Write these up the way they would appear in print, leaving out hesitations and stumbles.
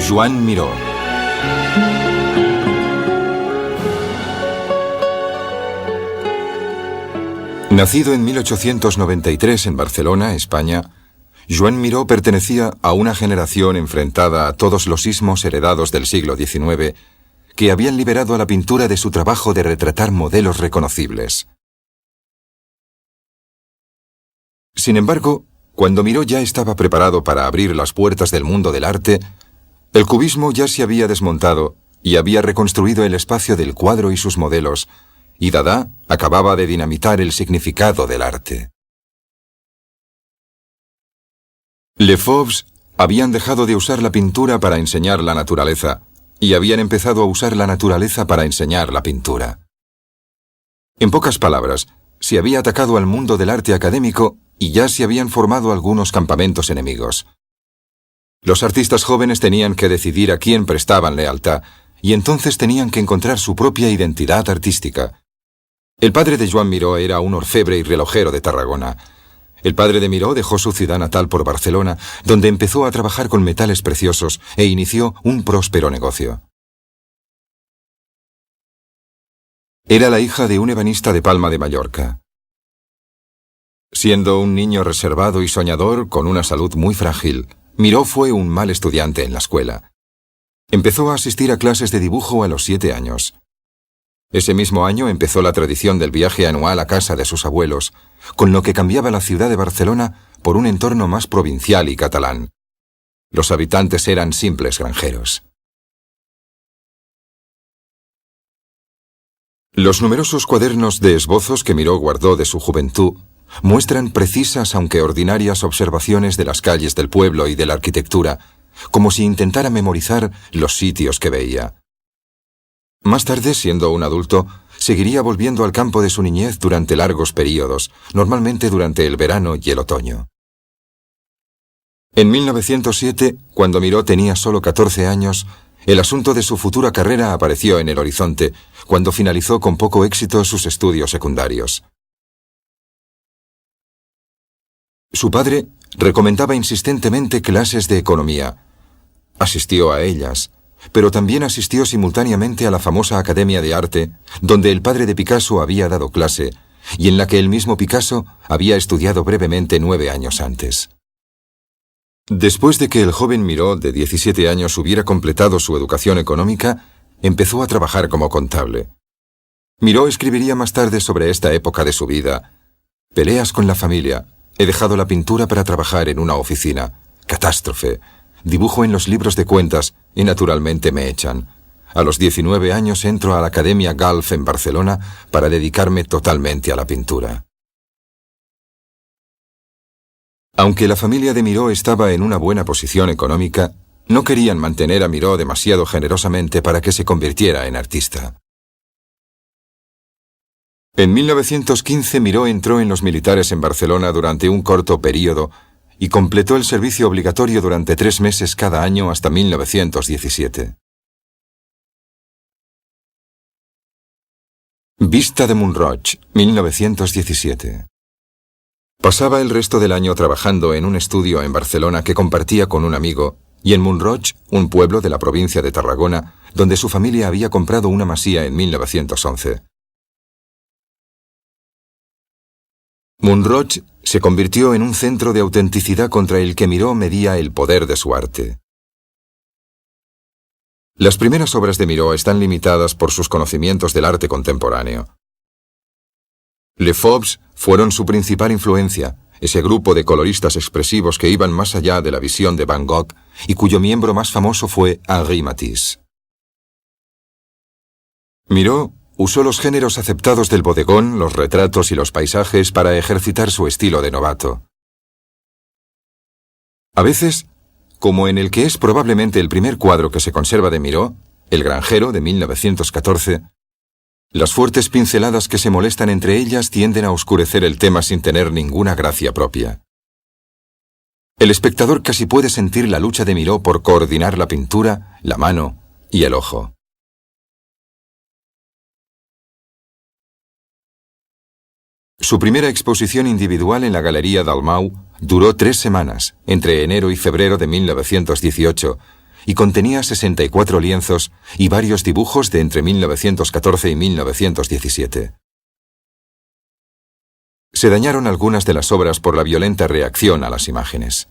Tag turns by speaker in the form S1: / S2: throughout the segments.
S1: Joan Miró. Nacido en 1893 en Barcelona, España, Joan Miró pertenecía a una generación enfrentada a todos los ismos heredados del siglo XIX que habían liberado a la pintura de su trabajo de retratar modelos reconocibles. Sin embargo, cuando Miró ya estaba preparado para abrir las puertas del mundo del arte, el cubismo ya se había desmontado y había reconstruido el espacio del cuadro y sus modelos, y Dada acababa de dinamitar el significado del arte. Les Fauves habían dejado de usar la pintura para enseñar la naturaleza, y habían empezado a usar la naturaleza para enseñar la pintura. En pocas palabras, se había atacado al mundo del arte académico y ya se habían formado algunos campamentos enemigos. Los artistas jóvenes tenían que decidir a quién prestaban lealtad, y entonces tenían que encontrar su propia identidad artística. El padre de Joan Miró era un orfebre y relojero de Tarragona. El padre de Miró dejó su ciudad natal por Barcelona, donde empezó a trabajar con metales preciosos e inició un próspero negocio. Era la hija de un ebanista de Palma de Mallorca. Siendo un niño reservado y soñador con una salud muy frágil, Miró fue un mal estudiante en la escuela. Empezó a asistir a clases de dibujo a los 7 años. Ese mismo año empezó la tradición del viaje anual a casa de sus abuelos, con lo que cambiaba la ciudad de Barcelona por un entorno más provincial y catalán. Los habitantes eran simples granjeros. Los numerosos cuadernos de esbozos que Miró guardó de su juventud muestran precisas aunque ordinarias observaciones de las calles del pueblo y de la arquitectura, como si intentara memorizar los sitios que veía. Más tarde, siendo un adulto, seguiría volviendo al campo de su niñez durante largos períodos, normalmente durante el verano y el otoño. En 1907, cuando Miró tenía solo 14 años, el asunto de su futura carrera apareció en el horizonte, cuando finalizó con poco éxito sus estudios secundarios. Su padre recomendaba insistentemente clases de economía. Asistió a ellas, pero también asistió simultáneamente a la famosa Academia de Arte, donde el padre de Picasso había dado clase, y en la que el mismo Picasso había estudiado brevemente 9 años antes. Después de que el joven Miró, de 17 años, hubiera completado su educación económica, empezó a trabajar como contable. Miró escribiría más tarde sobre esta época de su vida: peleas con la familia, he dejado la pintura para trabajar en una oficina, catástrofe, dibujo en los libros de cuentas y naturalmente me echan. A los 19 años entro a la Academia Galf en Barcelona para dedicarme totalmente a la pintura. Aunque la familia de Miró estaba en una buena posición económica, no querían mantener a Miró demasiado generosamente para que se convirtiera en artista. En 1915 Miró entró en los militares en Barcelona durante un corto período y completó el servicio obligatorio durante 3 meses cada año hasta 1917. Vista de Mont-Roig, 1917. Pasaba el resto del año trabajando en un estudio en Barcelona que compartía con un amigo, y en Mont-Roig, un pueblo de la provincia de Tarragona, donde su familia había comprado una masía en 1911. Mont-Roig se convirtió en un centro de autenticidad contra el que Miró medía el poder de su arte. Las primeras obras de Miró están limitadas por sus conocimientos del arte contemporáneo. Les Fauves fueron su principal influencia, ese grupo de coloristas expresivos que iban más allá de la visión de Van Gogh y cuyo miembro más famoso fue Henri Matisse. Miró usó los géneros aceptados del bodegón, los retratos y los paisajes para ejercitar su estilo de novato. A veces, como en el que es probablemente el primer cuadro que se conserva de Miró, El granjero de 1914, las fuertes pinceladas que se molestan entre ellas tienden a oscurecer el tema sin tener ninguna gracia propia. El espectador casi puede sentir la lucha de Miró por coordinar la pintura, la mano y el ojo. Su primera exposición individual en la Galería Dalmau duró 3 semanas, entre enero y febrero de 1918, y contenía 64 lienzos y varios dibujos de entre 1914 y 1917. Se dañaron algunas de las obras por la violenta reacción a las imágenes.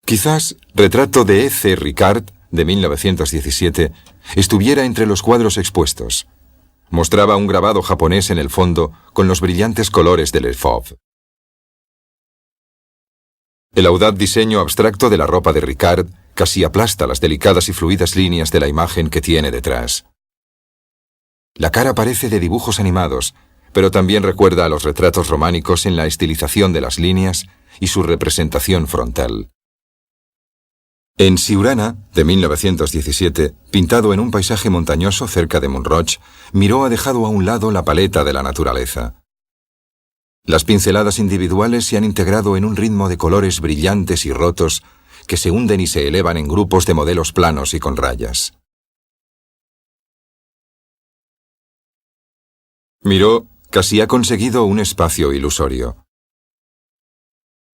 S1: Quizás Retrato de E.C. Ricard, de 1917, estuviera entre los cuadros expuestos. Mostraba un grabado japonés en el fondo con los brillantes colores del efod. El audaz diseño abstracto de la ropa de Ricard casi aplasta las delicadas y fluidas líneas de la imagen que tiene detrás. La cara parece de dibujos animados, pero también recuerda a los retratos románicos en la estilización de las líneas y su representación frontal. En Siurana, de 1917, pintado en un paisaje montañoso cerca de Montrouge, Miró ha dejado a un lado la paleta de la naturaleza. Las pinceladas individuales se han integrado en un ritmo de colores brillantes y rotos que se hunden y se elevan en grupos de modelos planos y con rayas. Miró casi ha conseguido un espacio ilusorio.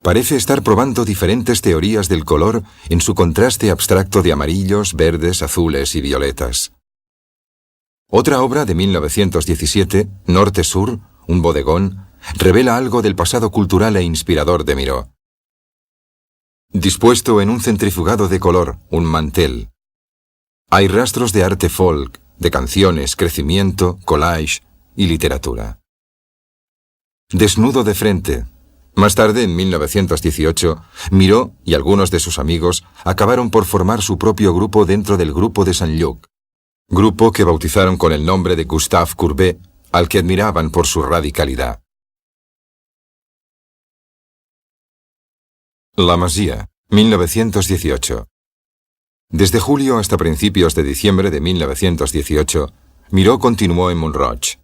S1: Parece estar probando diferentes teorías del color en su contraste abstracto de amarillos, verdes, azules y violetas. Otra obra de 1917, Norte-Sur, un bodegón, revela algo del pasado cultural e inspirador de Miró. Dispuesto en un centrifugado de color, un mantel. Hay rastros de arte folk, de canciones, crecimiento, collage y literatura. Desnudo de frente. Más tarde, en 1918, Miró y algunos de sus amigos acabaron por formar su propio grupo dentro del Grupo de Saint-Luc, grupo que bautizaron con el nombre de Gustave Courbet, al que admiraban por su radicalidad. La Masía, 1918. Desde julio hasta principios de diciembre de 1918, Miró continuó en Montrouge.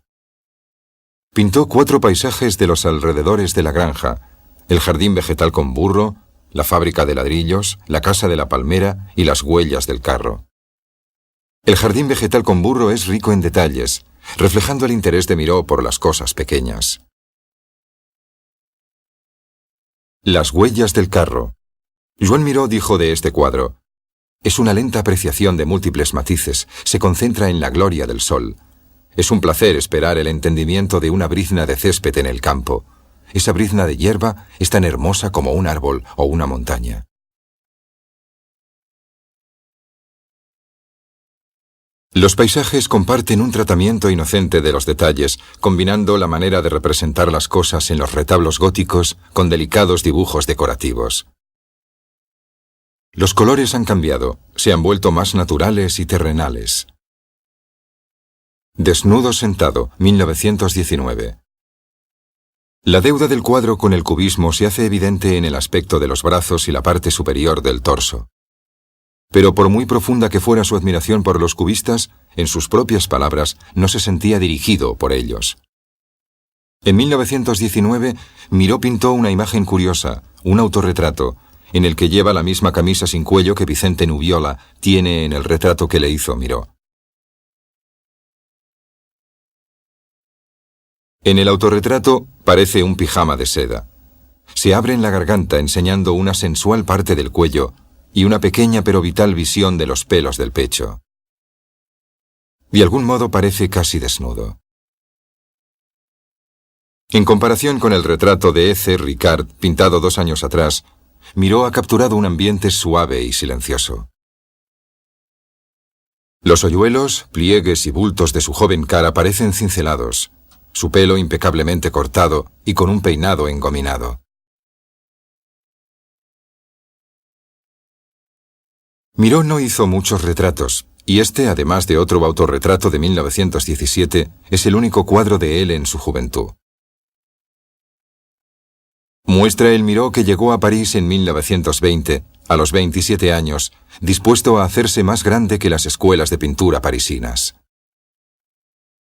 S1: Pintó 4 paisajes de los alrededores de la granja, el jardín vegetal con burro, la fábrica de ladrillos, la casa de la palmera y las huellas del carro. El jardín vegetal con burro es rico en detalles, reflejando el interés de Miró por las cosas pequeñas. Las huellas del carro. Joan Miró dijo de este cuadro: es una lenta apreciación de múltiples matices, se concentra en la gloria del sol. Es un placer esperar el entendimiento de una brizna de césped en el campo. Esa brizna de hierba es tan hermosa como un árbol o una montaña. Los paisajes comparten un tratamiento inocente de los detalles, combinando la manera de representar las cosas en los retablos góticos con delicados dibujos decorativos. Los colores han cambiado, se han vuelto más naturales y terrenales. Desnudo sentado, 1919. La deuda del cuadro con el cubismo se hace evidente en el aspecto de los brazos y la parte superior del torso. Pero por muy profunda que fuera su admiración por los cubistas, en sus propias palabras, no se sentía dirigido por ellos. En 1919, Miró pintó una imagen curiosa, un autorretrato, en el que lleva la misma camisa sin cuello que Vicente Nubiola tiene en el retrato que le hizo Miró. En el autorretrato parece un pijama de seda. Se abre en la garganta enseñando una sensual parte del cuello y una pequeña pero vital visión de los pelos del pecho. De algún modo parece casi desnudo. En comparación con el retrato de E.C. Ricard, pintado 2 años atrás, Miró ha capturado un ambiente suave y silencioso. Los hoyuelos, pliegues y bultos de su joven cara parecen cincelados, su pelo impecablemente cortado y con un peinado engominado. Miró no hizo muchos retratos, y este, además de otro autorretrato de 1917, es el único cuadro de él en su juventud. Muestra el Miró que llegó a París en 1920, a los 27 años, dispuesto a hacerse más grande que las escuelas de pintura parisinas.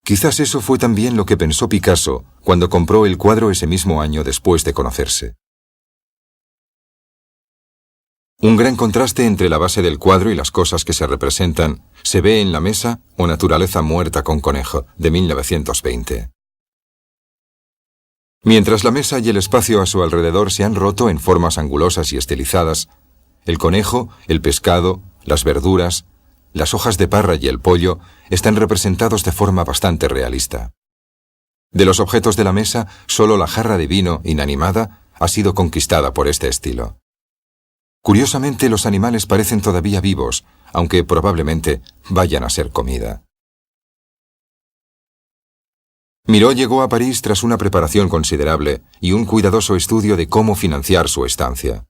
S1: Quizás eso fue también lo que pensó Picasso cuando compró el cuadro ese mismo año después de conocerse. Un gran contraste entre la base del cuadro y las cosas que se representan se ve en La mesa o Naturaleza muerta con conejo, de 1920. Mientras la mesa y el espacio a su alrededor se han roto en formas angulosas y estilizadas, El conejo, el pescado, las verduras, las hojas de parra y el pollo están representados de forma bastante realista. De los objetos de la mesa, solo la jarra de vino, inanimada, ha sido conquistada por este estilo. Curiosamente, los animales parecen todavía vivos, aunque probablemente vayan a ser comida. Miró llegó a París tras una preparación considerable y un cuidadoso estudio de cómo financiar su estancia.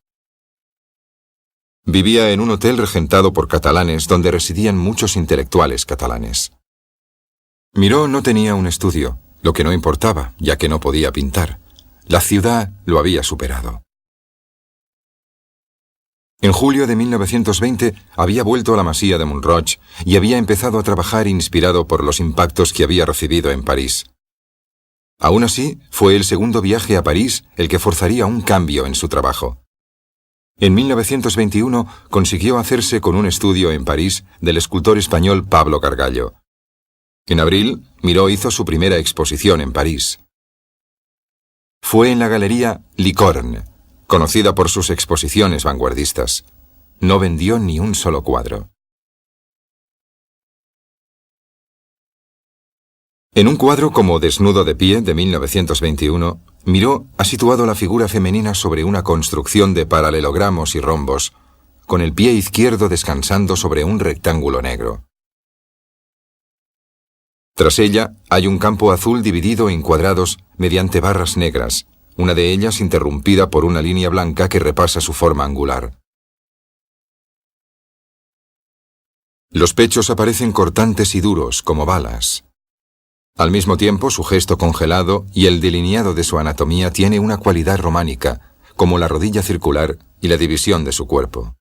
S1: Vivía en un hotel regentado por catalanes donde residían muchos intelectuales catalanes. Miró no tenía un estudio, lo que no importaba, ya que no podía pintar. La ciudad lo había superado. En julio de 1920 había vuelto a la masía de Montrouge y había empezado a trabajar inspirado por los impactos que había recibido en París. Aún así, fue el segundo viaje a París el que forzaría un cambio en su trabajo. En 1921 consiguió hacerse con un estudio en París del escultor español Pablo Gargallo. En abril, Miró hizo su primera exposición en París. Fue en la galería Licorne, conocida por sus exposiciones vanguardistas. No vendió ni un solo cuadro. En un cuadro como Desnudo de pie de 1921, Miró ha situado la figura femenina sobre una construcción de paralelogramos y rombos, con el pie izquierdo descansando sobre un rectángulo negro. Tras ella hay un campo azul dividido en cuadrados mediante barras negras, una de ellas interrumpida por una línea blanca que repasa su forma angular. Los pechos aparecen cortantes y duros, como balas. Al mismo tiempo, su gesto congelado y el delineado de su anatomía tiene una cualidad románica, como la rodilla circular y la división de su cuerpo.